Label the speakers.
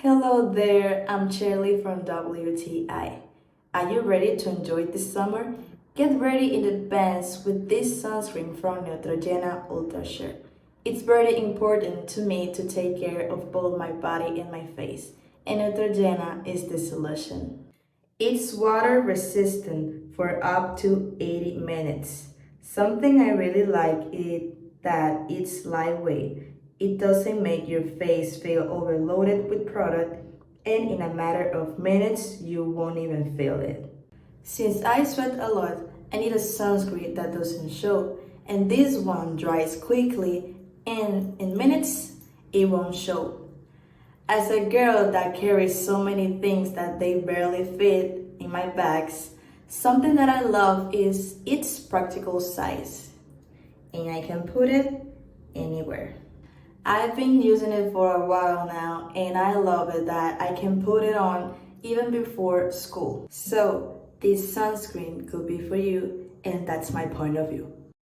Speaker 1: Hello there, I'm Shirley from WTI. Are you ready to enjoy this summer? Get ready in advance with this sunscreen from Neutrogena Ultra Sheer. It's very important to me to take care of both my body and my face, and Neutrogena is the solution. It's water resistant for up to 80 minutes. Something I really like is that it's lightweight. It doesn't make your face feel overloaded with product, and in a matter of minutes, you won't even feel it. Since I sweat a lot, I need a sunscreen that doesn't show, and this one dries quickly, and in minutes, it won't show. As a girl that carries so many things that they barely fit in my bags, something that I love is its practical size, and I can put it anywhere. I've been using it for a while now, and I love it that I can put it on even before school. So this sunscreen could be for you, and that's my point of view.